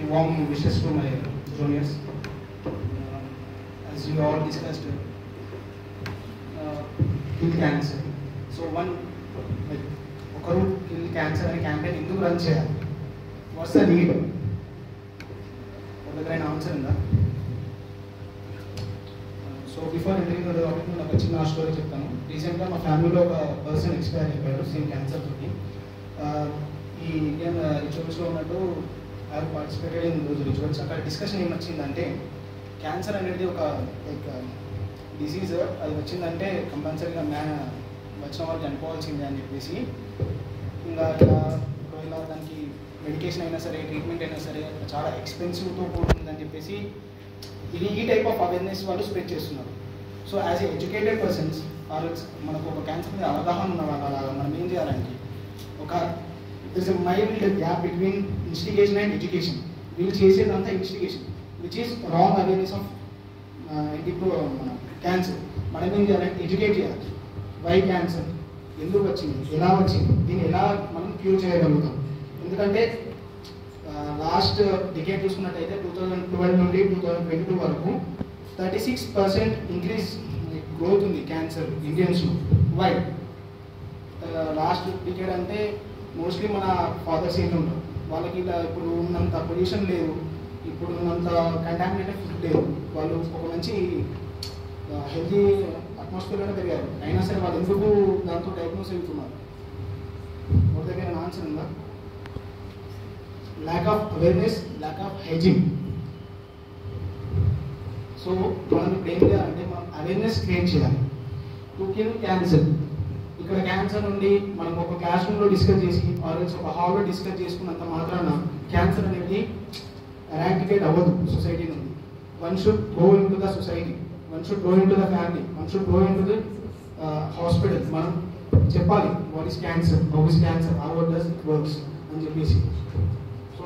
warm wishes to my juniors. As you all discussed, kill cancer. So one, like, Okaru kill cancer and campaign ఎందుకు run చేయాలి? What's the need? ఒకదైనా answer ఉందా? So before entering the topic నేను ఒక చిన్న story చెప్తాను. రీసెంట్గా మా ఫ్యామిలీలో ఒక పర్సన్ ఎక్స్పైర్ అయిపోయారు సేమ్ క్యాన్సర్ తోటి. ఈ ఇండియన్ రిచువల్స్లో ఉన్నట్టు I participated in those rituals. అక్కడ డిస్కషన్ ఏమొచ్చిందంటే క్యాన్సర్ అనేది ఒక లైక్ డిసీజ్, అది వచ్చిందంటే కంపల్సరీగా వచ్చిన వాళ్ళు చనిపోవాల్సిందే అని చెప్పేసి, ఇంకా ఒకవేళ దానికి మెడికేషన్ అయినా సరే ట్రీట్మెంట్ అయినా సరే చాలా ఎక్స్పెన్సివ్తో కూడుతుందని చెప్పేసి ఈ టైప్ ఆఫ్ అవేర్నెస్ వాళ్ళు స్ప్రెడ్ చేస్తున్నారు. So as a educated persons మనకు ఒక క్యాన్సర్ మీద అవగాహన ఉన్న వాళ్ళ మనం ఏం చేయాలంటే ఒక this a mild gap between instigation and education. వీళ్ళు చేసేదంతా instigation which is wrong awareness of ఇప్పుడు మన క్యాన్సర్. మనం ఏం చేయాలంటే ఎడ్యుకేట్ చేయాలి. వై క్యాన్సర్, ఎందుకు వచ్చింది, ఎలా వచ్చింది, దీన్ని ఎలా మనం క్యూర్ చేయగలుగుతాం. ఎందుకంటే లాస్ట్ డికేడ్ చూసుకున్నట్టయితే 2012 నుండి 2022 వరకు 36% ఇంక్రీజ్ గ్రోత్ ఉంది క్యాన్సర్ ఇండియన్స్లో. వై? లాస్ట్ డికేడ్ అంటే మోస్ట్లీ మన ఫాదర్స్ ఏంటి ఉంటారు, వాళ్ళకి ఇలా ఇప్పుడు ఉన్నంత పొల్యూషన్ లేదు, ఇప్పుడు ఉన్నంత కంటామినేటెడ్ ఫుడ్ లేదు, వాళ్ళు ఒక మంచి హెల్తీ అట్మాస్ఫియర్లోనే పెరిగారు. అయినా సరే వాళ్ళు ఎందుకు దాంతో డయాగ్నోస్ అవుతున్నారు? ఒక దగ్గర ఆన్సర్ ఉందా? Lack of awareness, lack of hygiene. So మనం ఇప్పుడు ఏం చేయాలంటే మనం అవేర్నెస్ క్రియేట్ చేయాలి టు కిల్ క్యాన్సర్. ఇక్కడ క్యాన్సర్ నుండి మనం ఒక క్లాస్ రూమ్లో డిస్కస్ చేసి ఆర్ఎల్స్ ఒక హాల్లో డిస్కస్ చేసుకున్నంత మాత్రాన క్యాన్సర్ అనేది ఎరాడికేట్ అవ్వదు సొసైటీ నుండి. One should go in to the society, one should go in to the family, one should go in to the hospital. మనం చెప్పాలి what is cancer, how is cancer, how does it works అని చెప్పేసి. So